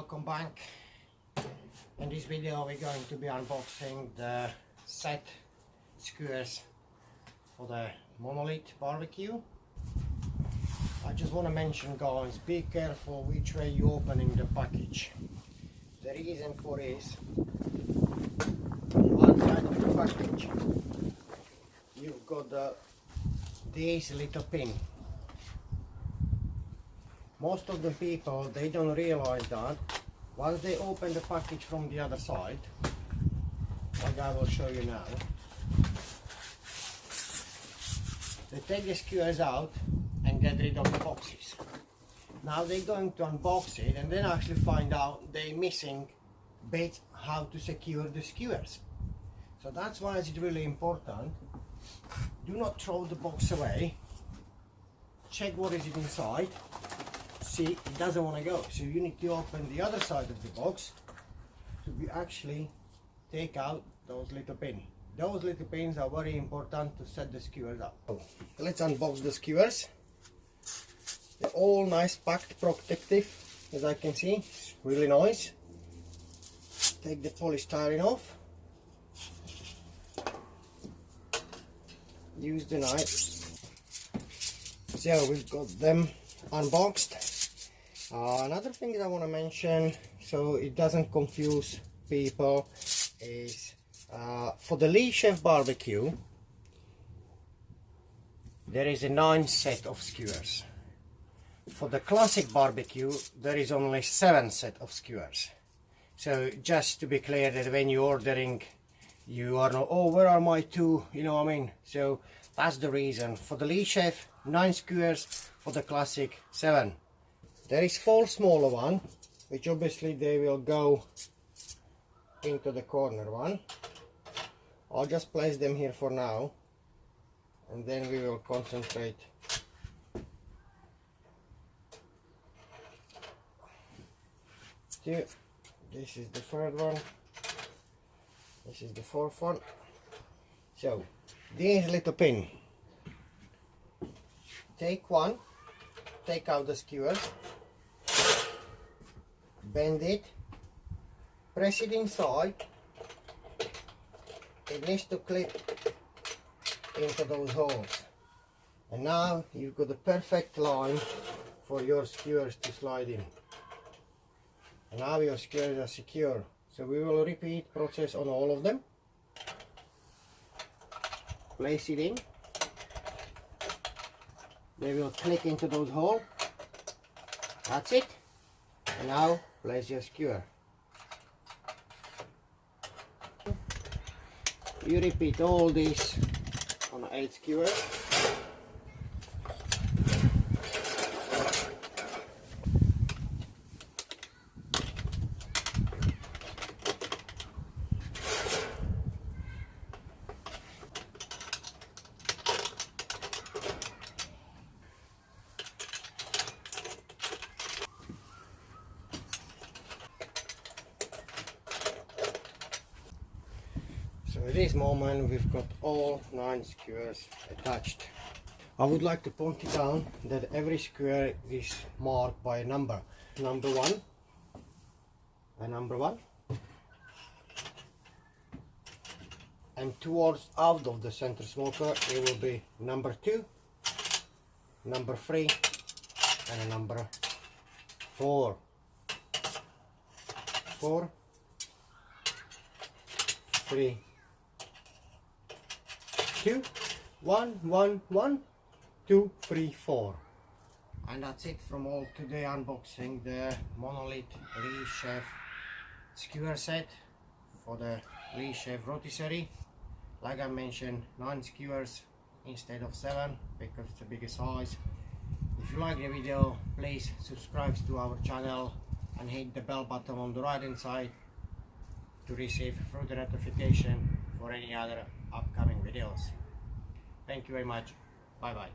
welcome back. In this video we're going to be unboxing the set skewers for the Monolith barbecue. I just want to mention, guys, be careful which way you opening the package. The reason for is, on one side of the package you've got this little pin. Most of the people, they don't realize that once they open the package from the other side, like I will show you now, they take the skewers out and get rid of the boxes. Now they're going to unbox it and then actually find out they're missing bits how to secure the skewers. So that's why it's really important. Do not throw the box away. Check what is it inside. See, it doesn't want to go, so you need to open the other side of the box to actually take out those little pins. Those little pins are very important to set the skewers up. So, let's unbox the skewers. They're all nice packed, protective, as I can see. It's really nice. Take the polystyrene off. Use the knife. So we've got them unboxed. Another thing that I want to mention, so it doesn't confuse people, is for the LeChef barbecue there is a 9 set of skewers. For the classic barbecue there is only 7 set of skewers. So just to be clear that when you're ordering, you are not, oh, where are my 2, you know what I mean? So that's the reason. For the LeChef 9 skewers, for the classic 7. There is 4 smaller ones, which obviously they will go into the corner one. I'll just place them here for now, and then we will concentrate. Here, this is the third one. This is the fourth one. So, this little pin. Take one, take out the skewers. Bend it, press it inside, it needs to clip into those holes, and now you've got a perfect line for your skewers to slide in, and now your skewers are secure. So we will repeat process on all of them. Place it in, they will click into those holes. That's it. And now place your skewer. You repeat all this on 8 skewers. So at this moment we've got all 9 skewers attached. I would like to point it out that every skewer is marked by a number. Number 1 and number 1. And towards out of the center smoker it will be number 2, number 3 and a number 4. 4, 3, 2, 1, 1, 1, 2, 3, 4. And that's it from all today unboxing the Monolith LeChef skewer set for the LeChef Rotisserie. Like I mentioned, 9 skewers instead of 7 because it's a bigger size. If you like the video, please subscribe to our channel and hit the bell button on the right hand side to receive further notification for any other upcoming videos. Thank you very much. Bye bye.